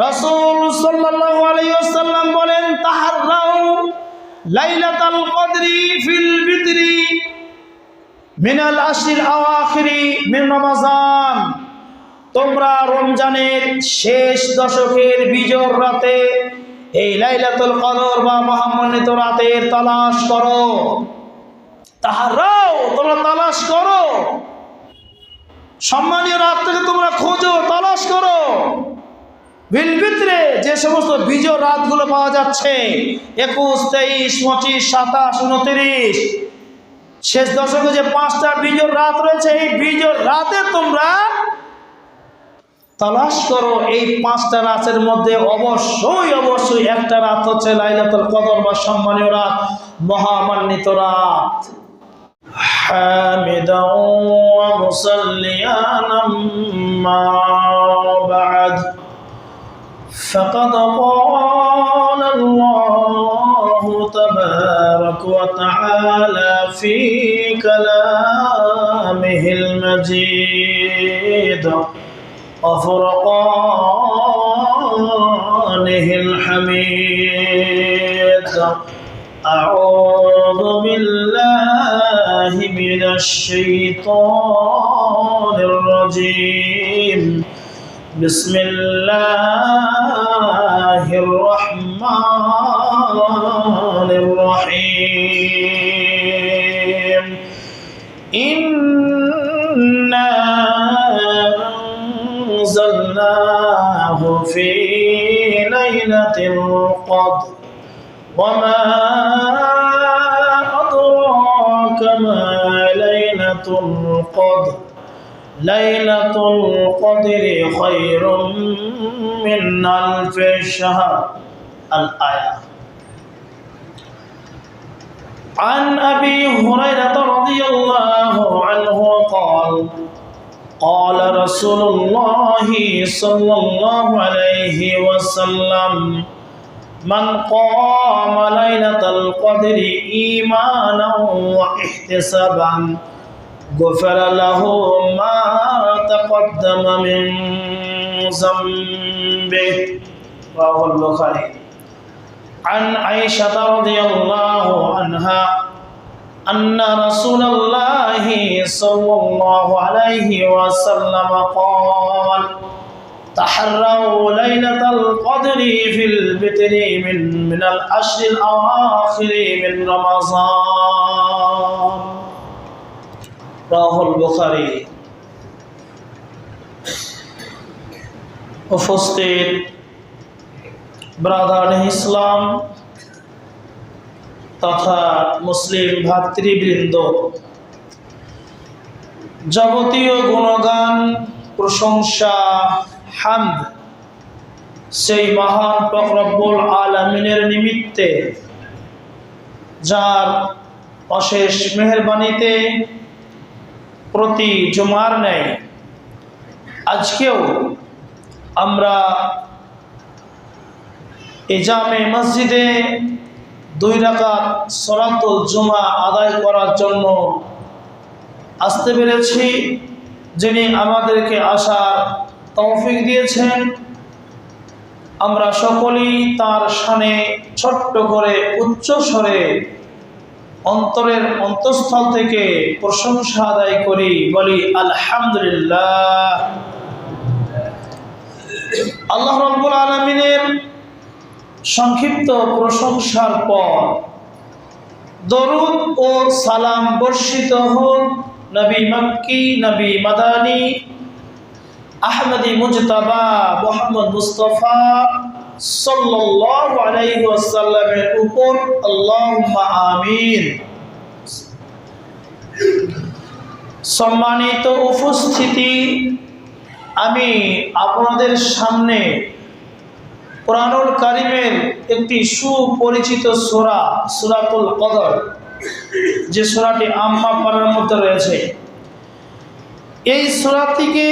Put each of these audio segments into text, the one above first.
রাসূল সাল্লাল্লাহু আলাইহি ওয়াসাল্লাম বলেন, তাহাররাউ লাইলাতাল কদরি ফিল বিদরি মিনাল আশরিল আওয়াখিরি মিন রমাজান। তোমরা রমজানের শেষ দশকের বিজোড় রাতে এই লাইলাতুল কদর বা মহামণ্ডিত রাতের তালাশ করো। তাহাররাও, তোমরা তালাশ করো, সম্মানীয় রাত থেকে তোমরা খোঁজো, তালাশ করো। বিল ভিতরে যে সমস্ত বিজোড় রাতগুলো পাওয়া যাচ্ছে 21, 23, 25, 27, 29, শেষ দশকে যে 5টা বিজোড় রাত রয়েছে, এই বিজোড় রাতে তোমরা তালাশ করো। এই 5টা রাতের মধ্যে অবশ্যই একটা রাত হচ্ছে লাইলাতুল কদর বা সম্মানীয় রাত, মহামান্বিত রাত। হামিদান ওয়া মুসাল্লিয়ান আম্মা বা'দ, ফাকাদ ক্বালা আল্লাহু তাবারাকা ওয়া তাআলা ফি কালামিহিল মাজিদ وفرقانه الحميد. أعوذ بالله من الشيطان الرجيم. بسم الله الرحمن الرحيم. إنا أنزلناه في ليلة القدر وما أدراك ما ليلة القدر. ليلة القدر خير من 1000 شهر. الآية. عن أبي هريرة رضي الله عنه قال قال رسول الله صلى الله عليه وسلم من قام ليلة القدر إيمانا واحتسابا غفر له ما تقدم من ذنبه. رواه البخاري. عن عائشة رضي الله عنها أن رسول الله صلى الله عليه وسلم قال تحروا ليلة القدر في البتر من العشر الأواخر من رمضان. رواه البخاري. উপস্থিত ব্রাদার ইসলাম তথা মুসলিম ভাতৃবৃন্দ, যাবতীয় গুণগান, প্রশংসা, হামদ সেই মহান পাক রব্বুল আলামিনের নিমিত্তে, যার অশেষ মেহেরবানিতে প্রতি জুমার ন্যায় আজকেও আমরা এই জামে মসজিদে 2 রাকাত সালাতুল জুমা আদায় করার জন্য আসতে পেরেছি। যিনি আমাদেরকে আসার তৌফিক দিয়েছেন, আমরা সকলেই তার শানে ছোট্ট করে উচ্চ স্বরে অন্তরের অন্তঃস্থল থেকে প্রশংসা আদায় করি, বলি আলহামদুলিল্লাহ। আল্লাহ রাব্বুল আলামিনের সংক্ষিপ্ত প্রশংসার পর দরুদ ও সালাম বর্ষিত হোক নবী মক্কি, নবী মাদানী, আহমদী মুজতাবা মুহাম্মদ মুস্তাফা সাল্লাল্লাহু আলাইহি ওয়াসাল্লামের উপর। আল্লাহুম্মা আমিন। সম্মানিত উপস্থিতি, আমি আপনাদের সামনে কুরআনুল কারীমের একটি সুপরিচিত সূরা, সূরাতুল কদর, যে সূরাটি আম্মা পারার মধ্যে রয়েছে, এই সূরাটিকে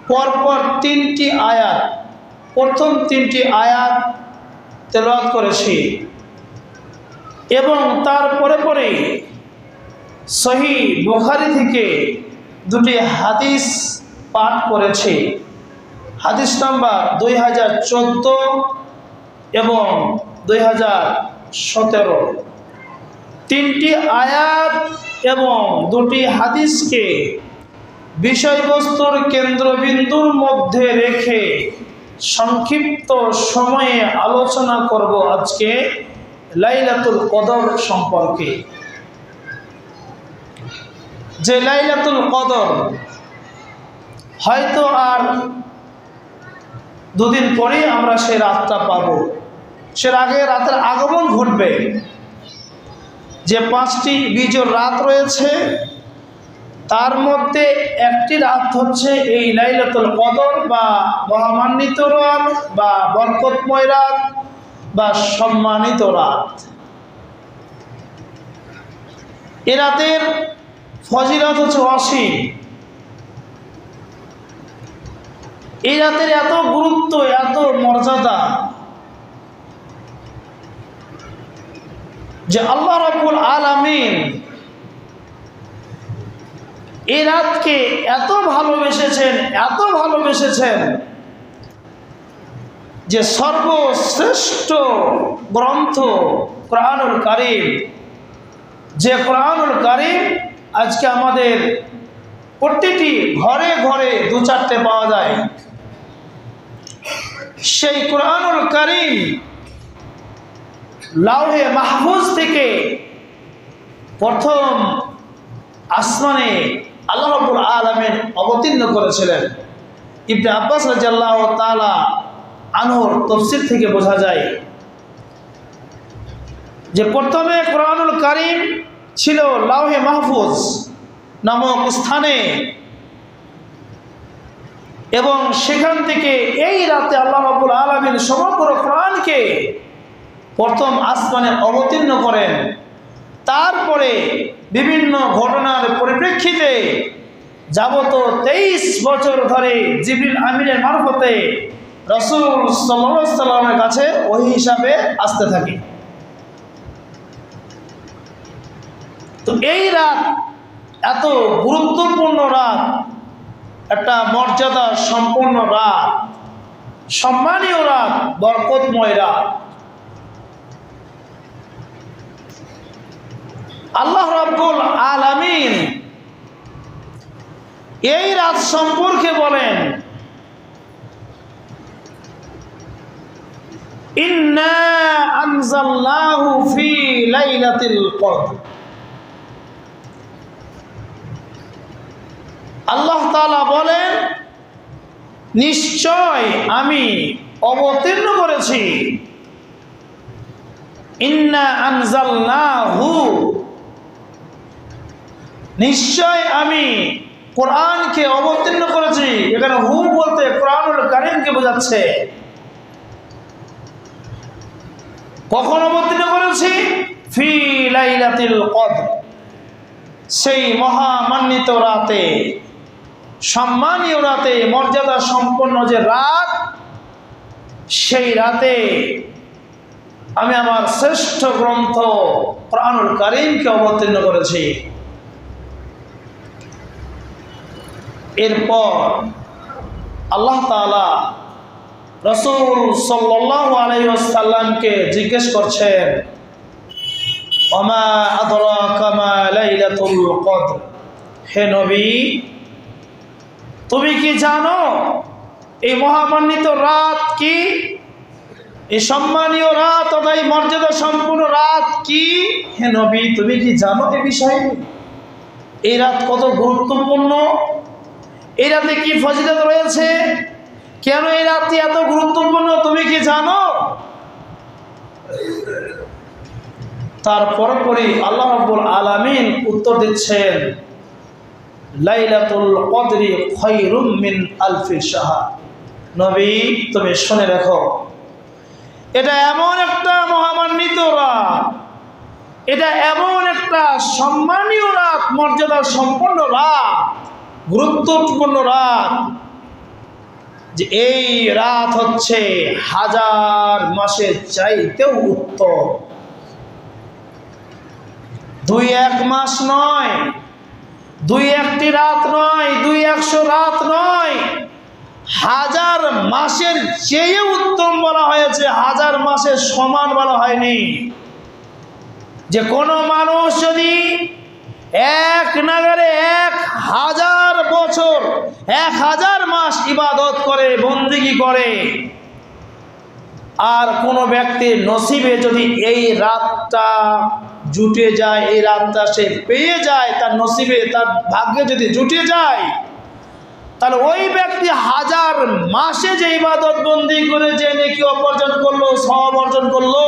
পরপর 3টি আয়াত, প্রথম 3টি আয়াত তেলাওয়াত করেছি এবং তারপরে পরে সহিহ বুখারী থেকে 2টি হাদিস পাঠ করেছি। হাদিস নাম্বার 2014 এবং 2017, তিনটি আয়াত এবং দুটি হাদিসকে বিষয়বস্তুর কেন্দ্রবিন্দুর মধ্যে রেখে সংক্ষিপ্ত সময়ে আলোচনা করব আজকে লাইলাতুল কদর সম্পর্কে। যে লাইলাতুল কদর হয়তো আর দুদিন পরেই আমরা সেই রাতটা পাবো, সে আগে রাতের আগমন ঘটবে। যে 5টি বিজোড় রাত রয়েছে তার মধ্যে একটি রাত হচ্ছে এই লাইলাতুল কদর বা মহামান্বিত রাত বা বরকতময় রাত বা সম্মানিত রাত। এ রাতের ফজিলত হচ্ছে অসীম। এই রাতের এত গুরুত্ব, এত মর্যাদা যে আল্লাহ রাব্বুল আলামিন এই রাতকে এত ভালোবেসেছেন যে সর্বশ্রেষ্ঠ গ্রন্থ কোরআনুল কারীম, যে কোরআনুল কারীম আজকে আমাদের প্রতিটি ঘরে ঘরে 2-4টে পাওয়া যায়, সেই কোরআনুল কারীম লাউহে মাহফুজ থেকে প্রথম আসমানে আল্লাহ রাব্বুল আলামিন অবতীর্ণ করেছিলেন। ইবনে আব্বাস রাদিয়াল্লাহু তাআলা আনহুর তাফসীর থেকে বোঝা যায় যে প্রথমে কোরআনুল কারীম ছিল লাউহে মাহফুজ নামক স্থানে, এবং সেখান থেকে এই রাতে আল্লাহ রাব্বুল আলামিন সমগ্র কোরআনকে প্রথম আসমানে অবতীর্ণ করেন। তারপরে বিভিন্ন ঘটনার পরিপ্রেক্ষিতে যাবত 23 বছর ধরে জিবরিল আমিনের মারফতে রাসূল সাল্লাল্লাহু আলাইহি ওয়াসাল্লামের কাছে ওহী হিসাবে আসতে থাকে। তো এই রাত এত গুরুত্বপূর্ণ রাত, একটা মর্যাদা সম্পন্ন রাত, সম্মানীয় রাত, বরকতময় রাত। আল্লাহ রাব্বুল আলামিন এই রাত সম্পর্কে বলেন, ইন্না আনজালনাহু ফি লাইলাতিল কদর। আল্লাহ তাআলা বলেন, নিশ্চয় আমি অবতীর্ণ করেছি, ইন্না আনজালনাহু, নিশ্চয় আমি কোরআনকে অবতীর্ণ করেছি। এখানে হু বলতে কোরআনুল কারীমকে বোঝাচ্ছে। কখন অবতীর্ণ করেছি? ফি লাইলাতিল কদর, সেই মহামান্বিত রাতে, সম্মানীয় রাতে, মর্যাদা সম্পন্ন যে রাত, সেই রাতে আমি আমার শ্রেষ্ঠ গ্রন্থ কোরআনুল কারীমকে অবতীর্ণ করেছি। এরপর আল্লাহ তাআলা রাসূল সাল্লাল্লাহু আলাইহি ওয়াসাল্লামকে জিজ্ঞেস করছেন, ওমা আদরাকা মা লাইলাতুল কদর, হে নবী তুমি কি জানো এই মহামান্বিত রাত কি, এই সম্মানীয় রাত অথবা এই মর্যাদা সম্পূর্ণ রাত কি? হে নবী তুমি কি জানো এ বিষয়ে? এই রাত কত গুরুত্বপূর্ণ, এই রাতে কি ফজিলত রয়েছে, কেন এই রাতটি এত গুরুত্বপূর্ণ তুমি কি জানো? তারপর আল্লাহ রাব্বুল আলামিন উত্তর দিচ্ছেন, লাইলাতুল কদরি খায়রুম মিন আলফি শাহর। নবী তুমি শুনে রাখো, এটা এমন একটা মহামান্বিত রাত, এটা এমন একটা সম্মানীয় রাত, মর্যাদা সম্পন্ন রাত, গুরুত্বপূর্ণ রাত, যে এই রাত হচ্ছে 1000 মাসের চাইতেও উত্তম। 2-1 মাস নয়, 2-1টি রাত নয়, 200 রাত নয়, হাজার মাসের চেয়ে উত্তম বলা হয়েছে, হাজার মাসের সমান বলা হয়নি। যে কোনো মানুষ যদি এক নাগারে 1000 বছর 1000 মাস ইবাদত করে, বন্দেগী করে, আর কোনো ব্যক্তির নসিবে যদি এই রাতটা জুটে যায়, এই রাতটা সে পেয়ে যায়, তার নসিবে তার ভাগ্যে যদি জুটে যায়, তাহলে ওই ব্যক্তি 1000 মাসে যে ইবাদত বন্দি করে যে নেকি অর্জন করলো, সওয়াব অর্জন করলো,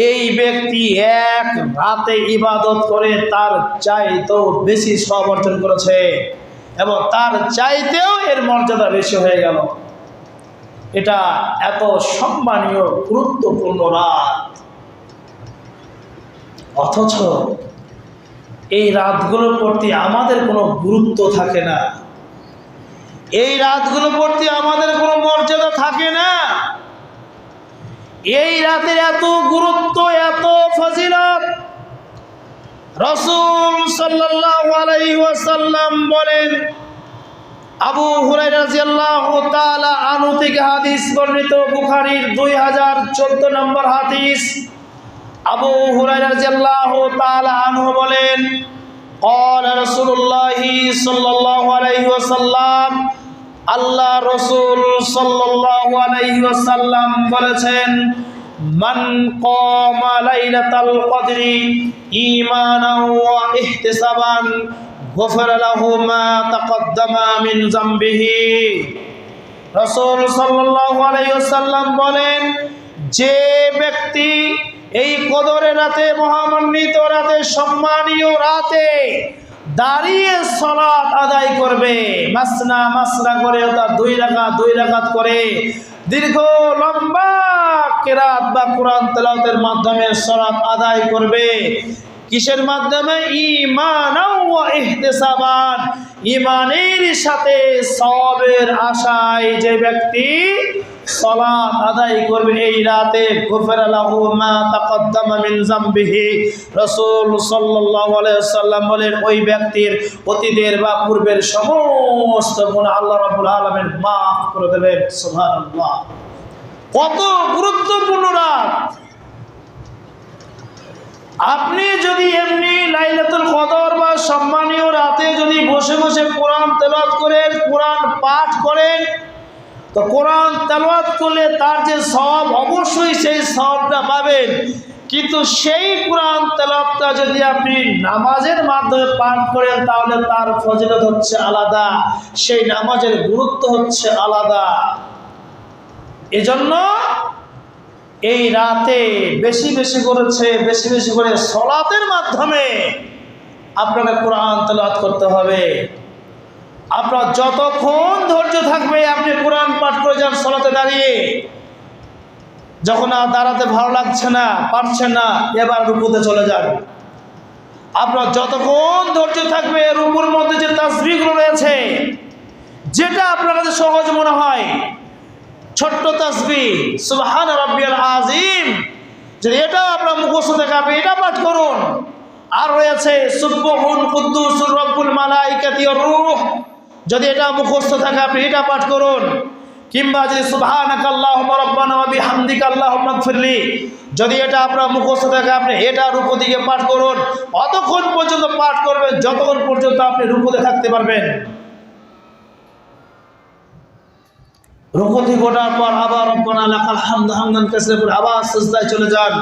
এই ব্যক্তি এক রাতে ইবাদত করে তার চাইতেও বেশি সওয়াব অর্জন করেছে, এবং তার চাইতেও এর মর্যাদা বেশি হয়ে গেল। এটা এত সম্মানীয় গুরুত্বপূর্ণ রাত, অথচ এই রাতগুলোর প্রতি আমাদের কোনো গুরুত্ব থাকে না, এই রাতগুলোর প্রতি আমাদের কোনো মর্যাদা থাকে না। এই রাতের এত গুরুত্ব, এত ফজিলত, রাসূল সাল্লাল্লাহু আলাইহি ওয়াসাল্লাম বলেন, আবু হুরায়রা রাদিয়াল্লাহু তাআলা আনহু থেকে হাদিস বর্ণিত, বুখারীর 2014 নম্বর হাদিস। আবু হুরায়রা রাদিয়াল্লাহু তাআলা আনহু বলেন, قال رسول الله صلى الله عليه وسلم, আল্লাহ রাসূল সাল্লাল্লাহু আলাইহি ওয়াসাল্লাম বলেছেন, মান কামা লাইলাতাল কদরি ঈমানান ওয়া ইহতিসাবান গফারা লাহু মা তাকদ্দামা মিন যামবিহি। রাসূল সাল্লাল্লাহু আলাইহি ওয়াসাল্লাম বলেন, যে ব্যক্তি এই কদরের রাতে, মহামান্বিত রাতে, সম্মানীয় রাতে দাঁড়িয়ে সালাত আদায় করবে, মাসনা মাসনা করে, অর্থাৎ 2 রাকাত করে, দীর্ঘ লম্বা কিরাত বা কোরআন তেলাওয়াতের মাধ্যমে সালাত আদায় করবে। কিসের মাধ্যমে? ঈমানান ওয়া ইহতিসাবান, ঈমানের সাথে সওয়াবের আশায় যে ব্যক্তি সালাত আদায় করবে এই রাতে, গুফিরা লাহু মা তাকদ্দামা মিন যামবিহি। রাসূল সাল্লাল্লাহু আলাইহি ওয়াসাল্লাম বলেন, ওই ব্যক্তির অতীতের বা পূর্বের সমস্ত গুনাহ আল্লাহ রাব্বুল আলামিন মাফ করে দেবেন। সুবহানাল্লাহ, কত গুরুত্বপূর্ণ রাত! আপনি যদি এমনি লাইলাতুল কদর বা সম্মানীয় রাতে যদি বসে বসে কোরআন তেলাওয়াত করেন, কোরআন পাঠ করেন, তো কোরআন তেলাওয়াত করলে তার যে সওয়াব, অবশ্যই সেই সওয়াবটা পাবেন। কিন্তু সেই কোরআন তেলাওয়াতটা যদি আপনি নামাজের মাধ্যমে পাঠ করেন, তাহলে তার ফজিলত হচ্ছে আলাদা, সেই নামাজের গুরুত্ব হচ্ছে আলাদা। এজন্য এই রাতে বেশি বেশি করে সালাতের মাধ্যমে আপনাকে কোরআন তেলাওয়াত করতে হবে। আপনার যতক্ষণ ধৈর্য থাকবে, আপনি কোরআন পাঠ করে যান সালাতে দাঁড়িয়ে, যখন আর দাঁড়াতে ভালো লাগছে না, পারছেন না, এবার রুকুতে চলে যান। আপনার যতক্ষণ ধৈর্য থাকবে, রুকুর মধ্যে যে তাসবিহগুলো রয়েছে, যেটা আপনার কাছে সহজ মনে হয়, ছোট্ট তাসবিহ সুবহান রাব্বিয়াল আযীম, যদি এটা আপনার মুখস্থ থাকে, আপনি এটা পাঠ করুন। আর রয়েছে সুবহুন কুদ্দুসুর রব্বুল মালাইকাতি ওয়ার রূহ, যদি এটা মুখস্থ থাকে, আপনি এটা পাঠ করুন। কিংবা যদি সুবহানাকা আল্লাহুম্মা রাব্বানা ওয়া বিহামদিকা আল্লাহুম্মা গফিরলি, যদি এটা আপনার মুখস্থ থাকে, আপনি এটা রুকু দিকে পাঠ করুন। অতক্ষণ পর্যন্ত পাঠ করবেন যতক্ষণ পর্যন্ত আপনি রুকুতে থাকতে পারবেন। রুকু থেকে ওঠার পর আবার রব্বানা লাকাল হামদু হামদান কাসীরা করে আবার সিজদায় চলে যান।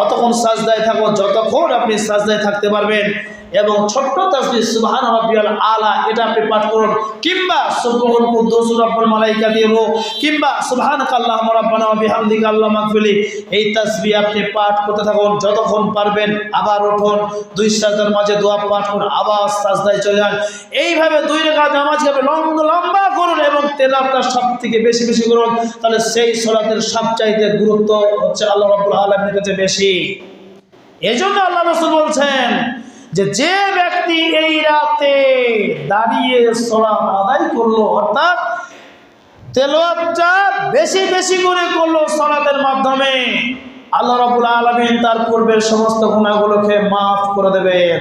অতক্ষণ সাজদায় থাকো যতক্ষণ আপনি সাজদায় থাকতে পারবেন। এবং ছোট্ট তাসবিহ সুবহান রাব্বিয়াল আলা, এটা আপনি পাঠ করুন। কিংবা সুবহুন কুদ্দুসুর রব্বুল মালাইকাতি ওয়া রূহ, কিংবা সুবহানাকা আল্লাহুম্মা রাব্বানা ওয়া বিহামদিকা আল্লাহুম্মা গফিরলি, এই তাসবিহ আপনি পাঠ করতে থাকুন যতক্ষণ পারবেন। আবার উঠুন, 2 সাজদার মাঝে দোয়া পাঠ করুন, আবার সাজদায় চলে যান। এইভাবে 2 রাকাত নামাজকে লম্বা করুন এবং তেলাওয়াতটা সবথেকে বেশি বেশি করুন। তাহলে সেই সালাতের সবচাইতে গুরুত্ব হচ্ছে আল্লাহ রাব্বুল আলামিনের কাছে বেশি। এজন্য আল্লাহ রাসূল বলছেন যে ব্যক্তি এই রাতে দাঁড়িয়ে সালাত আদায় করলো, অর্থাৎ তেলাওয়াতটা বেশি বেশি করে করলো সালাতের মাধ্যমে, আল্লাহ রাব্বুল আলামিন তার পূর্বের সমস্ত গুনাহগুলোকে মাফ করে দেবেন।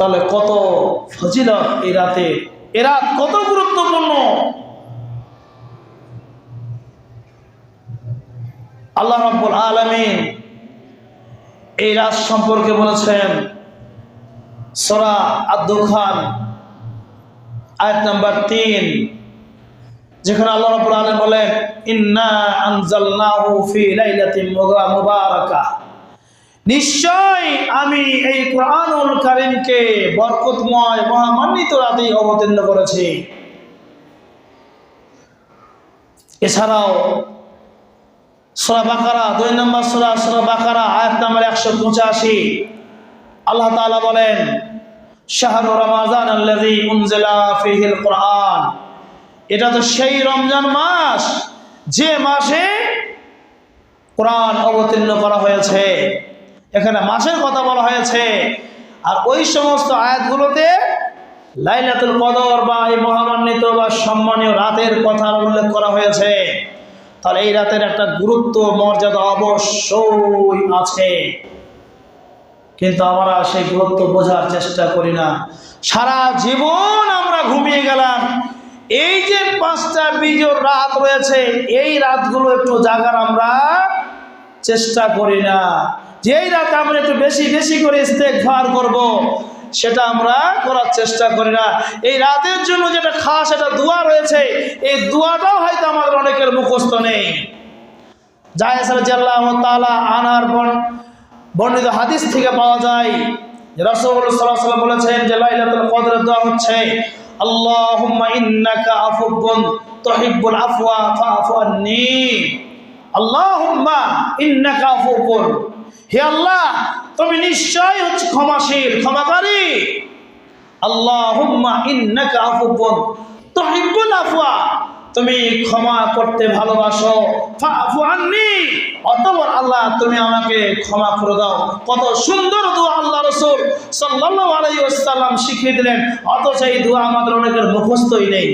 তাহলে কত ফজিলত এই রাতে, এ রাত কত গুরুত্বপূর্ণ। আল্লাহ রাব্বুল আলামিন এই রাত সম্পর্কে বলেছেন সূরা আদ-দুখান আয়াত নাম্বার 3, যেখানে আল্লাহ রাব্বুল আলামিন বলেন ইন্না আনজালনাহু ফি লাইলাতিন মুবারাকাহ, নিশ্চয় আমি এই কোরআনুল কারীমকে বরকতময় মহামান্বিত রাতে অবতীর্ণ করেছি। এছাড়াও সূরা বাকারা 2 নম্বর সূরা বাকারা আয়াত নাম্বার 185 আল্লাহ তাআলা বলেন শাহরু রমাজান আল্লাযী উনজিলা ফীহিল কুরআন, এটা তো সেই রমজান মাস যে মাসে কোরআন অবতীর্ণ করা হয়েছে। এখানে মাসের কথা বলা হয়েছে, আর ওই সমস্ত আয়াতগুলোতে লাইলাতুল কদর বা এই মহামান্বিত বা সম্মানীয় রাতের কথা উল্লেখ করা হয়েছে। তাহলে এই রাতের একটা গুরুত্ব মর্যাদা অবশ্যই আছে, কিন্তু আমরা সেই গুরুত্ব বোঝার চেষ্টা করি না। সারা জীবন আমরা ঘুমিয়ে গেলাম। এই যে 5টা বিজোড় রাত রয়েছে, এই রাতগুলো একটু জাগার আমরা চেষ্টা করি না। যেই রাতে আমরা একটু বেশি বেশি করে ইস্তেগফার করব, সেটা আমরা করার চেষ্টা করি না। এই রাতের জন্য যেটা খাস একটা দোয়া রয়েছে, এই দোয়াটাও হয়তো আমাদের অনেকের মুখস্থ নেই। জায়েজ রাদিয়াল্লাহু তাআলা আনহার বর্ণিত হাদিস থেকে পাওয়া যায় যে রাসূলুল্লাহ সাল্লাল্লাহু আলাইহি ওয়াসাল্লাম বলেছেন যে লাইলাতুল কদরের দোয়া হচ্ছে আল্লাহুম্মা ইন্নাকা আফুবুন তুহিব্বুল আফওয়া ফাআফু আন্নী। আল্লাহুম্মা ইন্নাকা আফুবুন, হে আল্লাহ তুমি নিশ্চয় হচ্ছে ক্ষমাশীল, ক্ষমাকারী। আল্লাহুম্মা ইন্নাকা আফুবুন তুহিব্বুল আফওয়া, তুমি ক্ষমা করতে ভালোবাসো। ফাআফু আন্নী, অতঃপর আল্লাহ তুমি আমাকে ক্ষমা করে দাও। কত সুন্দর দোয়া আল্লাহ রাসূল সাল্লাল্লাহু আলাইহি ওয়াসাল্লাম শিখিয়ে দিলেন, অথচ এই দোয়া আমাদের অনেকের মুখস্থই নেই।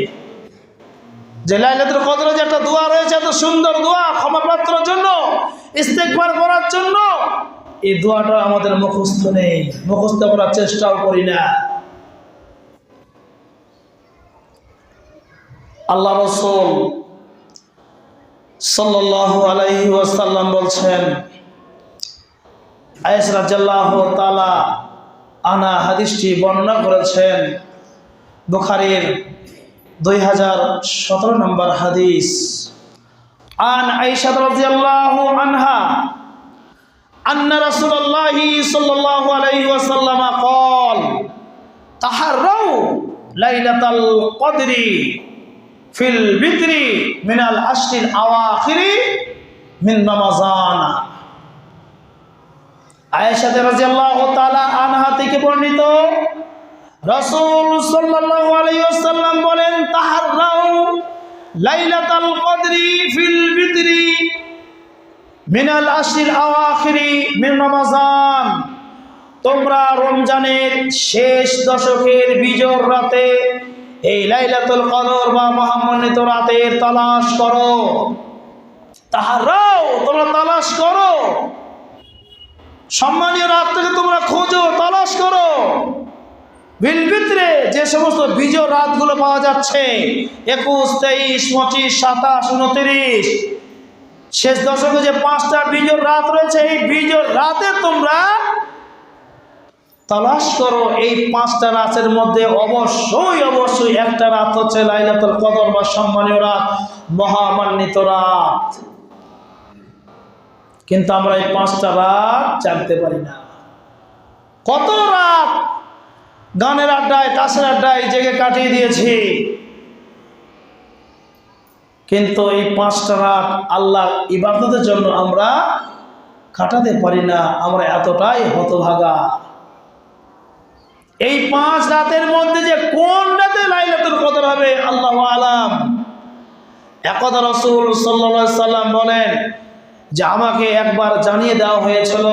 যে লাইলাতুল কদরে যে একটা দোয়া রয়েছে, এত সুন্দর দোয়া ক্ষমা প্রার্থনার জন্য, ইস্তেগফার করার জন্য, এই দোয়াটা আমাদের মুখস্থ নেই, মুখস্থ করার চেষ্টাও করি না। আল্লাহ রাসূল সাল্লাল্লাহু আলাইহি ওয়াসাল্লাম বলছেন, আয়েশা রাদিয়াল্লাহু তাআলা আনহা হাদিসটি বর্ণনা করেছেন, বুখারীর 2017 নম্বর হাদিস। আন আয়েশা রাদিয়াল্লাহু আনহা আন্না রাসূলুল্লাহি সাল্লাল্লাহু আলাইহি ওয়াসাল্লাম قال তাহাররাউ লাইলাতাল কদরি ফিল বিদরি মিনাল আশরিল আওয়াখিরি মিন রমাজান। আয়েশা রাদিয়াল্লাহু তাআলা আনহা থেকে বর্ণিত, রাসূল সাল্লাল্লাহু আলাইহি ওয়াসাল্লাম বলেন তাহাররাউ লাইলাতাল কদরি ফিল বিদরি মিনাল আশরিল আওয়াখিরি মিন রমাজান, তোমরা রমজানের শেষ দশকের বিজোড় রাতে এই লাইলাতুল কদর বা মহামান্বিত রাতের তালাশ করো। তাহাররাও, তোমরা তালাশ করো, সম্মানীয় রাত থেকে তোমরা খোঁজো, তালাশ করো। বিল বিতরে, যে সমস্ত বিজোড় রাতগুলো পাওয়া যাচ্ছে 21, 23, 25, 27, 29, শেষ দশকে যে 5টা বিজোড় রাত রয়েছে, এই বিজোড় রাতে তোমরা তালাশ করো। এই 5টা রাতের মধ্যে অবশ্যই অবশ্যই একটা রাত হচ্ছে লাইলাতুল কদর বা সম্মানীয় রাত, মহামান্বিত রাত। কিন্তু আমরা এই 5টা রাত জানতে পারি না। কত রাত গানের আড্ডায়, তাসের আড্ডায় জেগে কাটিয়ে দিয়েছি, কিন্তু এই 5টা রাত আল্লাহ ইবাদতের জন্য আমরা কাটাতে পারি না। আমরা এতটাই হতভাগা। এই 5 রাতের মধ্যে যে কোন রাতে লাইলাতুল কদর হবে আল্লাহু আলাম। একদা রাসূল সাল্লাল্লাহু আলাইহি সাল্লাম বলেন যে আমাকে একবার জানিয়ে দেওয়া হয়েছিল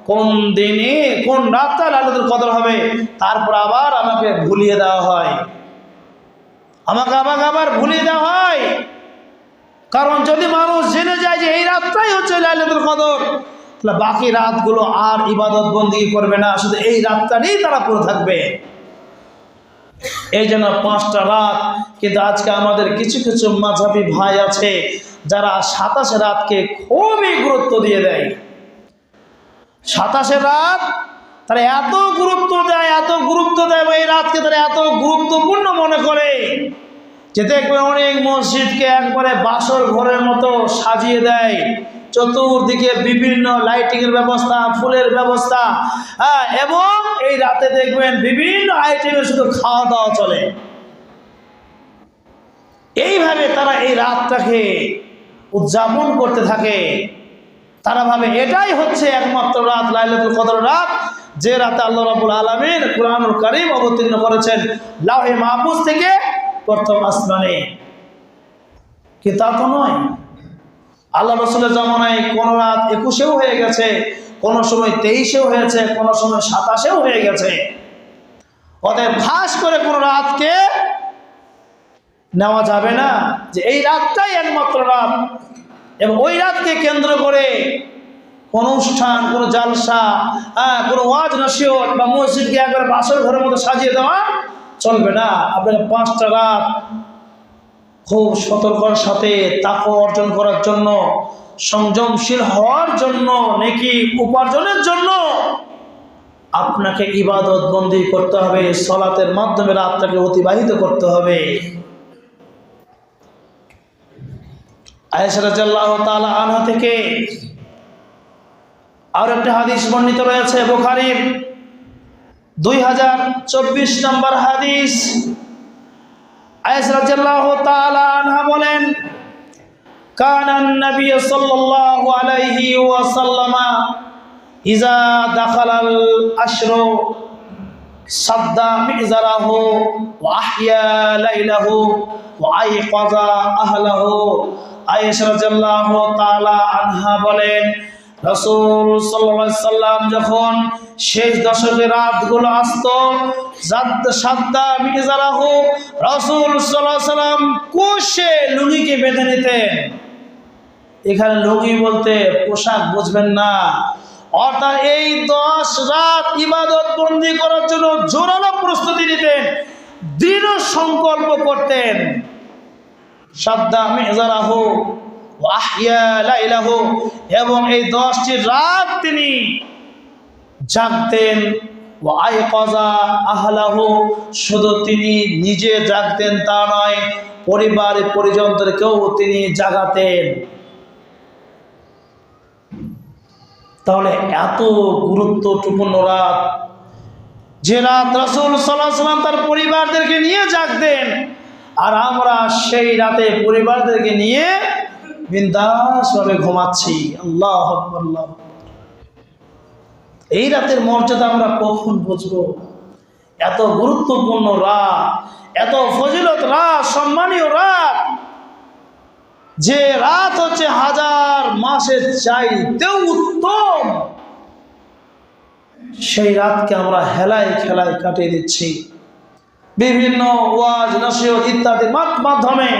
কোন দিনে কোন রাতে লাইলাতুল কদর হবে, তারপর আবার আমাকে ভুলিয়ে দেওয়া হয়, আমাকে আবার ভুলিয়ে দেওয়া হয়। কারণ যদি মানুষ জেনে যায় যে এই রাতটাই হচ্ছে লাইলাতুল কদর, তাহলে বাকি রাতগুলো আর ইবাদত বন্দেগী করবে না, শুধু এই রাতটা নিয়েই তারা পড়ে থাকবে। এই জন্য 5টা রাত। কিন্তু আজকে আমাদের কিছু কিছু মাযহাবী ভাই আছে যারা 27 রাতকে খুবই গুরুত্ব দিয়ে দেয়। 27 রাত তারা এত গুরুত্ব দেয়, এত গুরুত্ব দেয়, এই রাতকে তারা এত গুরুত্বপূর্ণ মনে করে যে দেখবে অনেক মসজিদকে একবারে বাসর ঘরের মতো সাজিয়ে দেয়, চতুর্দিকে বিভিন্ন লাইটিংয়ের ব্যবস্থা, ফুলের ব্যবস্থা, এবং এই রাতে দেখবেন বিভিন্ন আইটেমে শুধু খাওয়া দাওয়া চলে। এইভাবে তারা এই রাতটাকে উদযাপন করতে থাকে। তারা ভাবে এটাই হচ্ছে একমাত্র রাত, লাইলাতুল কদর রাত, যে রাতে আল্লাহ রাব্বুল আলামিন কুরআনুল কারীম অবতীর্ণ করেছেন লাউহে মাহফুজ থেকে প্রথম আসমানে। কি তা তো নয়। আল্লাহ রাসূলের জামানায় কোন রাত 21-এও হয়ে গেছে, কোন সময় 23-এও হয়েছে, কোন সময় 27-এও হয়ে গেছে। অতএব খাস করে কোন রাতকে নেওয়া যাবে না যে এই রাতটাই একমাত্র রাত, এবং ওই রাতকে কেন্দ্র করে কোন অনুষ্ঠান, কোন জালসা, কোন ওয়াজ নসিহত বা মসজিদকে একবার বাসর ঘরের মতো সাজিয়ে দেওয়া চলবে না। আপনাকে 5টা রাত খুব সতর্কতার সাথে তাকওয়া অর্জন করার জন্য, সংযমশীল হওয়ার জন্য, নেকি উপার্জনের জন্য আপনাকে ইবাদত বন্দেগী করতে হবে, সালাতের মাধ্যমে রাতটাকে অতিবাহিত করতে হবে। আয়েশা রাদিয়াল্লাহু তাআলা আনহা থেকে আর একটা হাদিস বর্ণিত রয়েছে বুখারীর 2024 নম্বর হাদিস। আয়েশা রাদিয়াল্লাহু তাআলা আনহা বলেন, কানান নবী সাল্লাল্লাহু আলাইহি ওয়াসাল্লাম ইযা দাখালাল আশরু সাদ্দা মিযরাহু ওয়া আহইয়া লাইলাহু ওয়া আইকাযা আহলাহু। আয়েশা রাদিয়াল্লাহু তাআলা আনহা বলেন, রাসূল সাল্লাল্লাহু আলাইহি সাল্লাম যখন শেষ দশকের রাতগুলো আসতো, সাদ্দা মিযরাহু, রাসূল সাল্লাল্লাহু আলাইহি সাল্লাম কোষে লুঙ্গিকে বেঁধে নিতেন। এখানে লুঙ্গি বলতে পোশাক বুঝবেন না, অর্থাৎ এই 10 রাত ইবাদত বন্দেগী করার জন্য জোরালো প্রস্তুতি নিতেন, দৃঢ় সংকল্প করতেন। সাদ্দা মিযরাহু ওয়া আহইয়া লাইলাহু, এবং এই 10টি রাত তিনি জাগতেন। ওয়া আইকাযা আহলাহু, শুধু তিনি নিজে জাগতেন তা নয়, পরিবার পরিজনদেরকেও তিনি জাগাতেন। তাহলে এত গুরুত্বপূর্ণ রাত, যে রাত রাসূল সাল্লাল্লাহু আলাইহি ওয়াসাল্লাম তার পরিবারদেরকে নিয়ে জাগতেন, আর আমরা সেই রাতে পরিবারদেরকে নিয়ে বিন্দাসভাবে ঘুমাচ্ছি। আল্লাহু আকবার, আল্লাহু আকবার। এই রাতের মর্যাদা আমরা কখন বুঝবো? এত গুরুত্বপূর্ণ রাত, এত ফজিলত রাত, সম্মানীয় রাত, যে রাত হচ্ছে 1000 মাসের চাইতেও উত্তম, সেই রাতকে আমরা হেলায় খেলায় কাটিয়ে দিচ্ছি বিভিন্ন ওয়াজ নসিহত ইত্যাদি মাধ্যমে।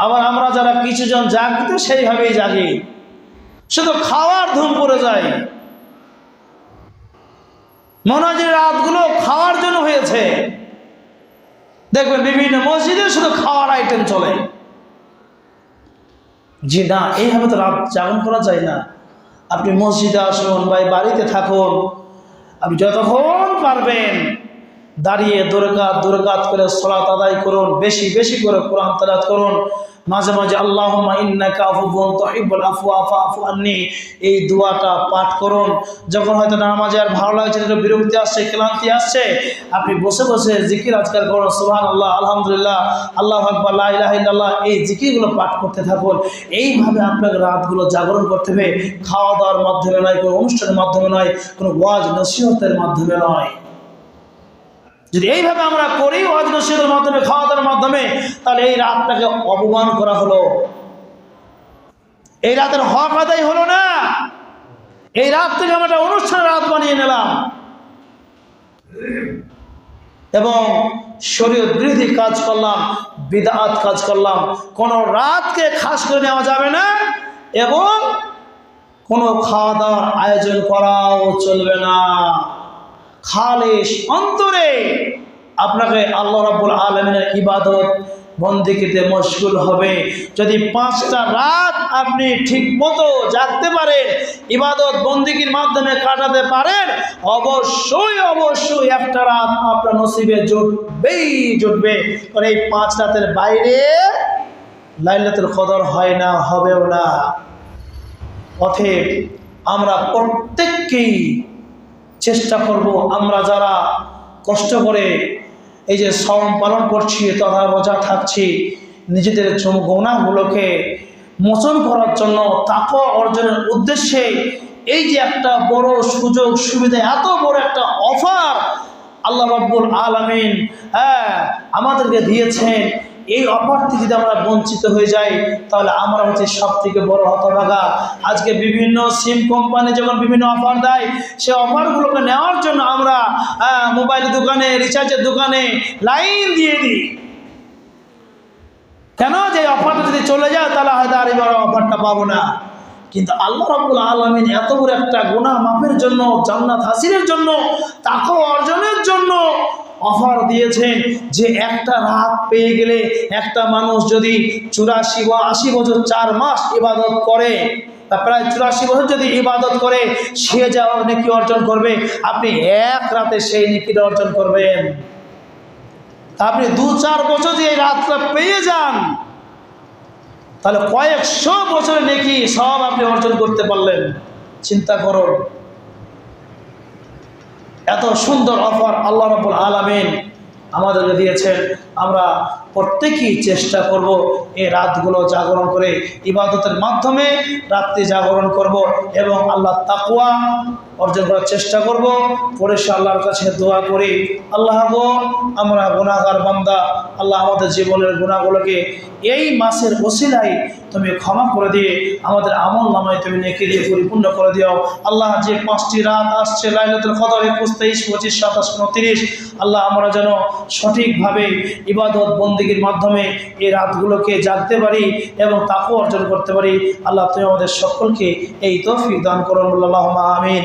আবার আমরা যারা কিছুজন জাগতে সেইভাবেই জাগি, শুধু খাওয়ার ধুম পড়ে যায়। মনে হয় যে রাতগুলো খাওয়ার জন্য হয়েছে। দেখবেন বিভিন্ন মসজিদে শুধু খাওয়ার আইটেম চলে। জি না, এইভাবে তো রাত জাগরণ করা যায় না। আপনি মসজিদে আসুন বা বাড়িতে থাকুন, আপনি যতক্ষণ পারবেন দাঁড়িয়ে দুরকাত করে সালাত আদায় করুন, বেশি বেশি করে কোরআন তেলাওয়াত করুন, মাঝে মাঝে আল্লাহুম্মা ইন্নাকা আফুউন তুহিব্বুল আফওয়া ফাআফু আন্নী, এই দোয়াটা পাঠ করুন। যখন হয়তো নামাজে আর ভালো লাগছে না, বিরক্তি আসছে, ক্লান্তি আসছে, আপনি বসে বসে জিকির আজকার করুন, সুবহানাল্লাহ, আলহামদুলিল্লাহ, আল্লাহু আকবার, লা ইলাহা ইল্লাল্লাহ, এই জিকিরগুলো পাঠ করতে থাকুন। এইভাবে আপনাকে রাতগুলো জাগরণ করতে হবে, খাওয়া দাওয়ার মাধ্যমে নয়, কোনো অনুষ্ঠানের মাধ্যমে নয়, কোনো ওয়াজ নসিহতের মাধ্যমে নয়। যদি এইভাবে আমরা করি ওয়াজ নসিহতের মাধ্যমে, খাওয়া দাওয়ার মাধ্যমে, তাহলে এই রাতটাকে অপমান করা হলো, এই রাতের হক আদায় হলো না। এই রাত থেকে আমরা একটা অনুষ্ঠানের রাত বানিয়ে নিলাম এবং শরীয়ত বিরোধী কাজ করলাম, বিদআত কাজ করলাম। কোন রাতকে খাস করে নেওয়া যাবে না এবং কোনো খাওয়া দাওয়ার আয়োজন করাও চলবে না। খালিস অন্তরে আপনাকে আল্লাহ রাব্বুল আলামিনের ইবাদত বন্দেগীতে মশগুল হবে। যদি 5টা রাত আপনি ঠিকমতো জাগতে পারেন, ইবাদত বন্দেগীর মাধ্যমে কাটাতে পারেন, অবশ্যই অবশ্যই একটা রাত আপনার নসিবে জুটবে। কারণ এই 5 রাতের বাইরে লাইলাতুল কদর হয় না, হবেও না। অতএব আমরা প্রত্যেককেই চেষ্টা করব, আমরা যারা কষ্ট করে এই যে সাওম পালন করছি তথা রোজা থাকছি, নিজেদের গুনাহগুলোকে মোচন করার জন্য, তাকওয়া অর্জনের উদ্দেশ্যে এই যে একটা বড় সুযোগ সুবিধা, এত বড় একটা অফার আল্লাহ রাব্বুল আলামিন আমাদেরকে দিয়েছেন, এই অফার থেকে যদি আমরা বঞ্চিত হয়ে যাই তাহলে আমরা হচ্ছে সব থেকে বড় হতভাগা। আজকে বিভিন্ন সিম কোম্পানি যেমন বিভিন্ন অফার দেয়, সে অফারগুলোকে নেওয়ার জন্য আমরা মোবাইল দোকানে, রিচার্জের দোকানে লাইন দিয়ে দিই। কেন? যে অফারটা যদি চলে যায় তাহলে হয়তো আর এবার অফারটা পাবো না। কিন্তু আল্লাহ রাব্বুল আলামিন এত বড় একটা গুনাহ মাফের জন্য, জান্নাত হাসিলের জন্য, তাকওয়া অর্জনের জন্য অফার দিয়েছেন যে একটা রাত পেয়ে গেলে একটা মানুষ যদি 84 বা 80 বছর 4 মাস ইবাদত করে, প্রায় 84 বছর যদি ইবাদত করে, সে যা নেকি অর্জন করবে, আপনি এক রাতে সেই নেকিটা অর্জন করবেন। আপনি 2-4 বছর যে এই রাতটা পেয়ে যান, তাহলে কয়েকশো বছরের নেকি সব আপনি অর্জন করতে পারলেন। চিন্তা করুন, এত সুন্দর অফার আল্লাহ রাব্বুল আলামিন আমাদেরকে দিয়েছেন। আমরা প্রত্যেকেই চেষ্টা করব এই রাতগুলো জাগরণ করে, ইবাদতের মাধ্যমে রাত্রি জাগরণ করব এবং আল্লাহ তাকওয়া অর্জন করার চেষ্টা করব। পরে সে আল্লাহর কাছে দোয়া করি, আল্লাহ গো, আমরা গুনাহগার বান্দা, আল্লাহ আমাদের জীবনের গুনাহগুলোকে এই মাসের ওসিলায় তুমি ক্ষমা করে দিয়ে আমাদের আমল নামায় তুমি নেকি দিয়ে পরিপূর্ণ করে দিও। আল্লাহ, যে 5টি রাত আসছে লাইলাতুল কদর 21, 23, 25, 27, 29, আল্লাহ আমরা যেন সঠিকভাবে ইবাদত বন্দেগীর মাধ্যমে এই রাতগুলোকে জাগতে পারি এবং তাকওয়া অর্জন করতে পারি। আল্লাহ তুমি আমাদের সকলকে এই তৌফিক দান করুন। আল্লাহুম্মা আমিন।